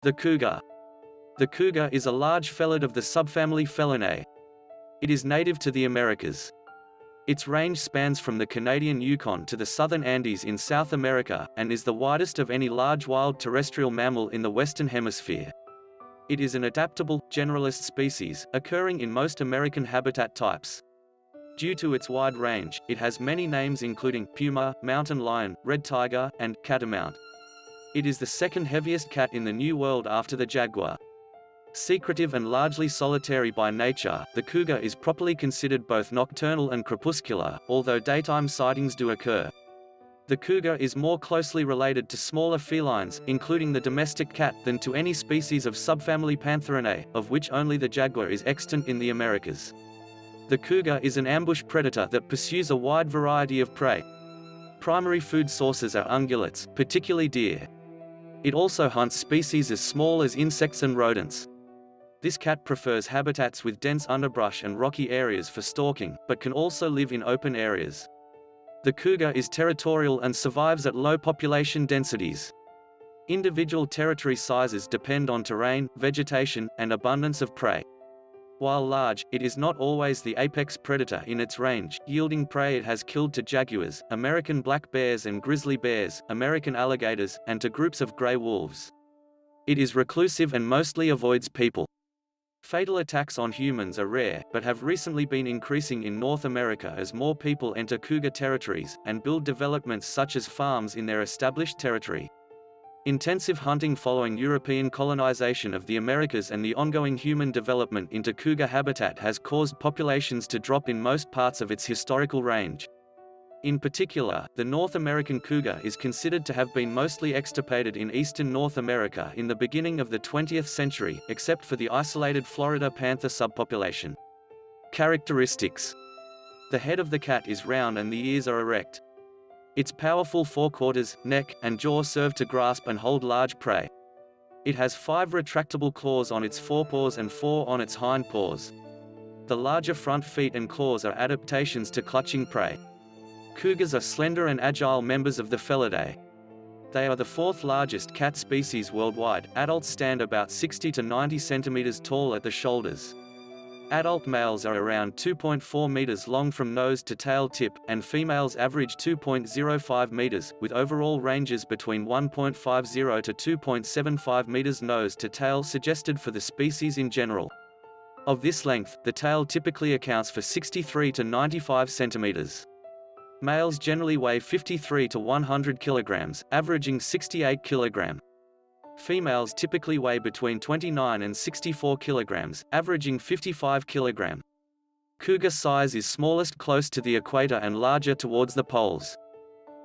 The cougar. The cougar is a large felid of the subfamily Felinae. It is native to the Americas. Its range spans from the Canadian Yukon to the southern Andes in South America, and is the widest of any large wild terrestrial mammal in the Western Hemisphere. It is an adaptable, generalist species, occurring in most American habitat types. Due to its wide range, it has many names including puma, mountain lion, red tiger, and catamount. It is the second heaviest cat in the New World after the jaguar. Secretive and largely solitary by nature, the cougar is properly considered both nocturnal and crepuscular, although daytime sightings do occur. The cougar is more closely related to smaller felines, including the domestic cat, than to any species of subfamily Pantherinae, of which only the jaguar is extant in the Americas. The cougar is an ambush predator that pursues a wide variety of prey. Primary food sources are ungulates, particularly deer. It also hunts species as small as insects and rodents. This cat prefers habitats with dense underbrush and rocky areas for stalking, but can also live in open areas. The cougar is territorial and survives at low population densities. Individual territory sizes depend on terrain, vegetation, and abundance of prey. While large, it is not always the apex predator in its range, yielding prey it has killed to jaguars, American black bears and grizzly bears, American alligators, and to groups of gray wolves. It is reclusive and mostly avoids people. Fatal attacks on humans are rare, but have recently been increasing in North America as more people enter cougar territories, and build developments such as farms in their established territory. Intensive hunting following European colonization of the Americas and the ongoing human development into cougar habitat has caused populations to drop in most parts of its historical range. In particular, the North American cougar is considered to have been mostly extirpated in eastern North America in the beginning of the 20th century, except for the isolated Florida panther subpopulation. Characteristics. The head of the cat is round and the ears are erect. Its powerful forequarters, neck, and jaw serve to grasp and hold large prey. It has 5 retractable claws on its forepaws and 4 on its hind paws. The larger front feet and claws are adaptations to clutching prey. Cougars are slender and agile members of the Felidae. They are the 4th largest cat species worldwide. Adults stand about 60 to 90 centimeters tall at the shoulders. Adult males are around 2.4 meters long from nose to tail tip, and females average 2.05 meters, with overall ranges between 1.50 to 2.75 meters nose to tail suggested for the species in general. Of this length, the tail typically accounts for 63 to 95 centimeters. Males generally weigh 53 to 100 kilograms, averaging 68 kilograms. Females typically weigh between 29 and 64 kilograms, averaging 55 kilograms. Cougar size is smallest close to the equator and larger towards the poles.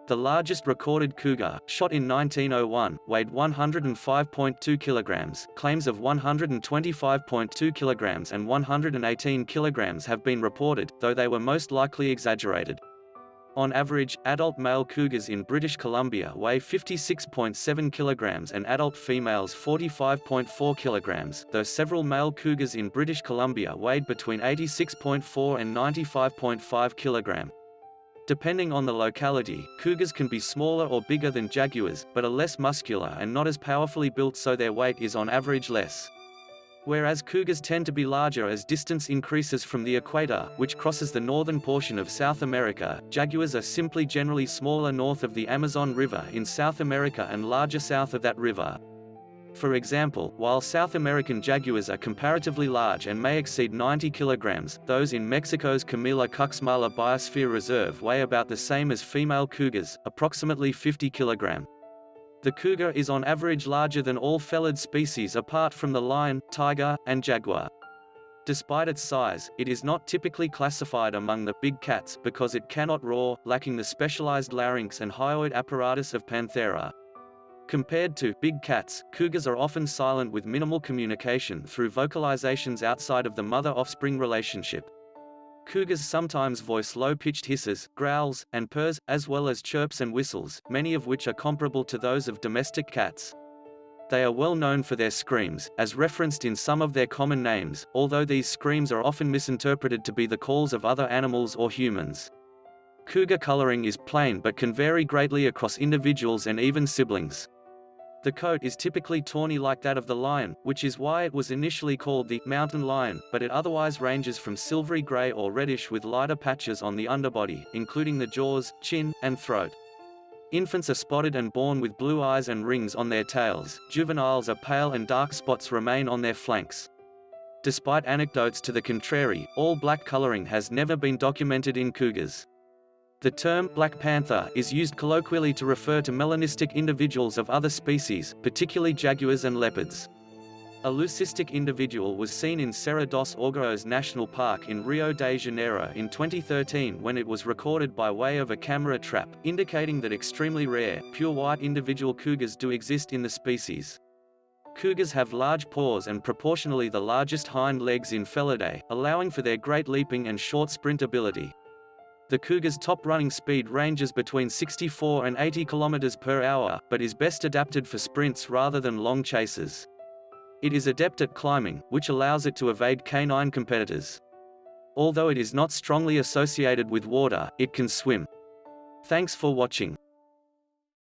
The largest recorded cougar, shot in 1901, weighed 105.2 kilograms. Claims of 125.2 kilograms and 118 kilograms have been reported, though they were most likely exaggerated. On average, adult male cougars in British Columbia weigh 56.7 kilograms and adult females 45.4 kilograms, though several male cougars in British Columbia weighed between 86.4 and 95.5 kilograms. Depending on the locality, cougars can be smaller or bigger than jaguars, but are less muscular and not as powerfully built, so their weight is on average less. Whereas cougars tend to be larger as distance increases from the equator, which crosses the northern portion of South America, jaguars are simply generally smaller north of the Amazon River in South America and larger south of that river. For example, while South American jaguars are comparatively large and may exceed 90 kilograms, those in Mexico's Camila-Cuxmala Biosphere Reserve weigh about the same as female cougars, approximately 50 kilograms. The cougar is on average larger than all felid species apart from the lion, tiger, and jaguar. Despite its size, it is not typically classified among the big cats because it cannot roar, lacking the specialized larynx and hyoid apparatus of Panthera. Compared to big cats, cougars are often silent with minimal communication through vocalizations outside of the mother-offspring relationship. Cougars sometimes voice low-pitched hisses, growls, and purrs, as well as chirps and whistles, many of which are comparable to those of domestic cats. They are well known for their screams, as referenced in some of their common names, although these screams are often misinterpreted to be the calls of other animals or humans. Cougar coloring is plain but can vary greatly across individuals and even siblings. The coat is typically tawny like that of the lion, which is why it was initially called the mountain lion, but it otherwise ranges from silvery gray or reddish with lighter patches on the underbody, including the jaws, chin, and throat. Infants are spotted and born with blue eyes and rings on their tails. Juveniles are pale and dark spots remain on their flanks. Despite anecdotes to the contrary, all black coloring has never been documented in cougars. The term Black Panther is used colloquially to refer to melanistic individuals of other species, particularly jaguars and leopards. A leucistic individual was seen in Serra dos Orgulhos National Park in Rio de Janeiro in 2013 when it was recorded by way of a camera trap, indicating that extremely rare, pure white individual cougars do exist in the species. Cougars have large paws and proportionally the largest hind legs in Felidae, allowing for their great leaping and short sprint ability. The cougar's top running speed ranges between 64 and 80 km per hour, but is best adapted for sprints rather than long chases. It is adept at climbing, which allows it to evade canine competitors. Although it is not strongly associated with water, it can swim. Thanks for watching.